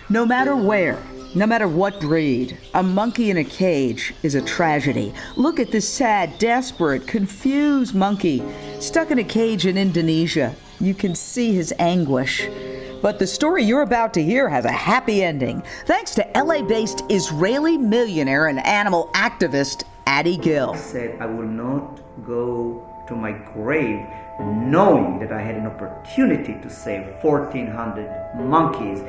No matter where, no matter what breed, a monkey in a cage is a tragedy. Look at this sad, desperate, confused monkey stuck in a cage in Indonesia. You can see his anguish. But the story you're about to hear has a happy ending, thanks to LA-based Israeli millionaire and animal activist Ady Gil. I said I will not go to my grave knowing that I had an opportunity to save 1,400 monkeys.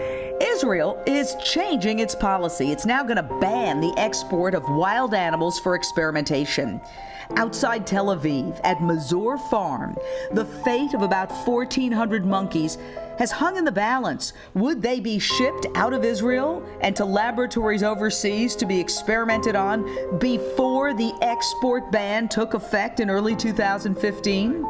Israel is changing its policy. It's now going to ban the export of wild animals for experimentation. Outside Tel Aviv, at Mazur Farm, the fate of about 1,400 monkeys has hung in the balance. Would they be shipped out of Israel and to laboratories overseas to be experimented on before the export ban took effect in early 2015?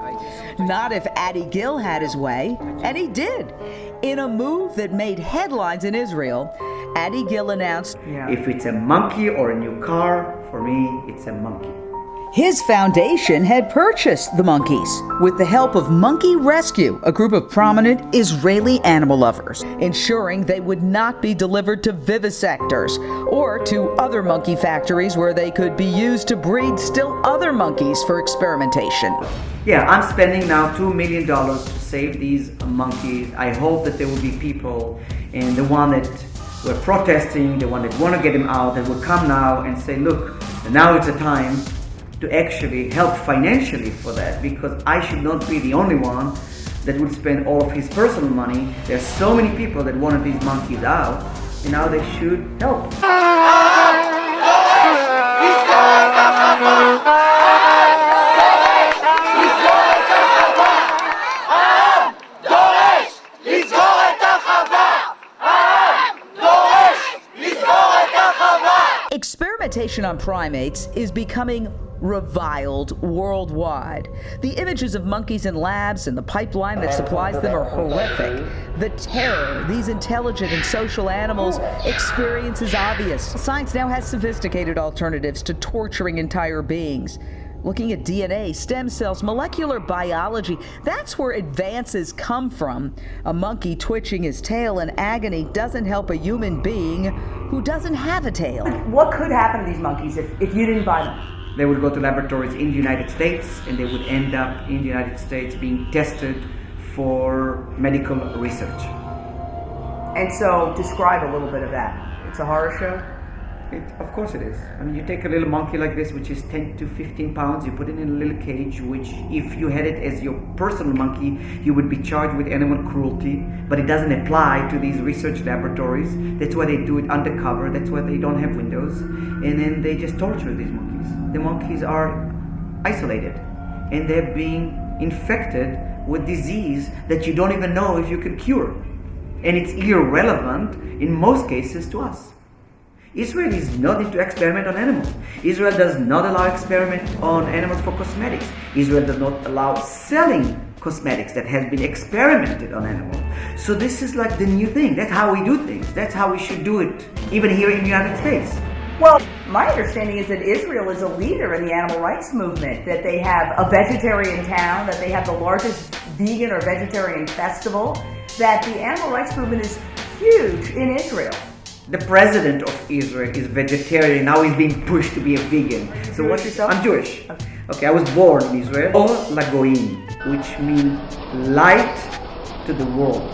Not if Ady Gil had his way, and he did. In a move that made headlines in Israel, Ady Gil announced, If it's a monkey or a new car, for me, it's a monkey. His foundation had purchased the monkeys with the help of Monkey Rescue, a group of prominent Israeli animal lovers, ensuring they would not be delivered to vivisectors or to other monkey factories where they could be used to breed still other monkeys for experimentation. Yeah, I'm spending now $2 million to save these monkeys. I hope that there will be people, and the one that were protesting, the one that want to get them out, that will come now and say, look, now it's a time to actually help financially for that, because I should not be the only one that would spend all of his personal money. There are so many people that wanted these monkeys out, and now they should help. Experimentation on primates is becoming reviled worldwide. The images of monkeys in labs and the pipeline that supplies them are horrific. The terror these intelligent and social animals experience is obvious. Science now has sophisticated alternatives to torturing entire beings. Looking at DNA, stem cells, molecular biology, that's where advances come from. A monkey twitching his tail in agony doesn't help a human being who doesn't have a tail. What could happen to these monkeys if you didn't buy them? They would go to laboratories in the United States, and they would end up in the United States being tested for medical research. And so, describe a little bit of that. It's a horror show? Of course it is. I mean, you take a little monkey like this, which is 10 to 15 pounds, you put it in a little cage, which if you had it as your personal monkey, you would be charged with animal cruelty, but it doesn't apply to these research laboratories. That's why they do it undercover, that's why they don't have windows, and then they just torture these monkeys. The monkeys are isolated, and they're being infected with disease that you don't even know if you can cure. And it's irrelevant in most cases to us. Israel is not into experiment on animals. Israel does not allow experiment on animals for cosmetics. Israel does not allow selling cosmetics that has been experimented on animals. So this is like the new thing. That's how we do things. That's how we should do it, even here in the United States. Well, my understanding is that Israel is a leader in the animal rights movement, that they have a vegetarian town, that they have the largest vegan or vegetarian festival, that the animal rights movement is huge in Israel. The president of Israel is vegetarian. Now he's being pushed to be a vegan. So what yourself? I'm Jewish. Okay, I was born in Israel. Or Lagoim, which means light to the world,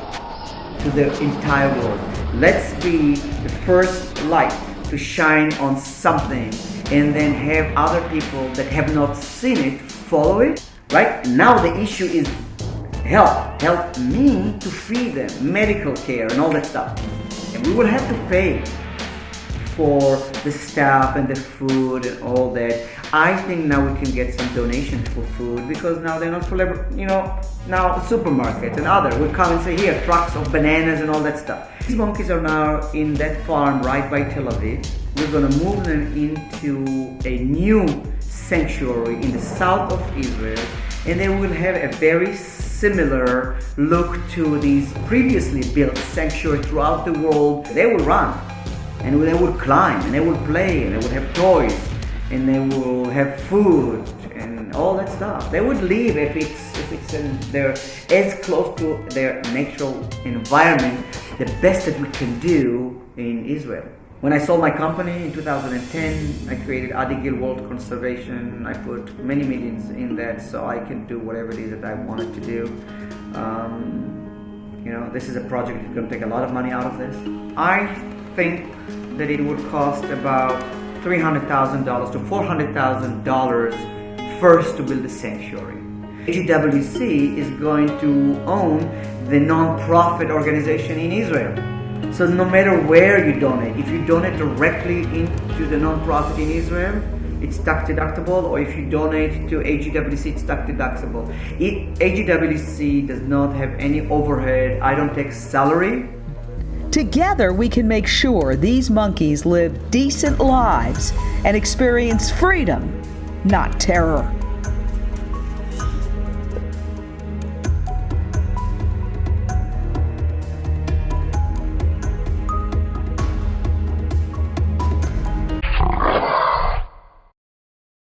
to the entire world. Let's be the first light to shine on something, and then have other people that have not seen it follow it. Right now, the issue is help me to feed them, medical care, and all that stuff. And we will have to pay for the staff and the food and all that. I think now we can get some donations for food, because now they're not for now the supermarkets and other will come and say, here, trucks of bananas and all that stuff. These monkeys are now in that farm right by Tel Aviv. We're going to move them into a new sanctuary in the south of Israel, and they will have a very similar look to these previously built sanctuaries throughout the world. They will run, and they will climb, and they will play, and they will have toys, and they will have food and all that stuff. They would leave if they're as close to their natural environment, the best that we can do in Israel. When I sold my company in 2010, I created Ady Gil World Conservation. I put many millions in that so I can do whatever it is that I wanted to do. This is a project that's going to take a lot of money out of this. I think that it would cost about $300,000 to $400,000 first to build a sanctuary. JWC is going to own the non-profit organization in Israel. So no matter where you donate, if you donate directly into the non-profit in Israel, it's tax deductible, or if you donate to AGWC, it's tax deductible. AGWC does not have any overhead. I don't take salary. Together, we can make sure these monkeys live decent lives and experience freedom, not terror.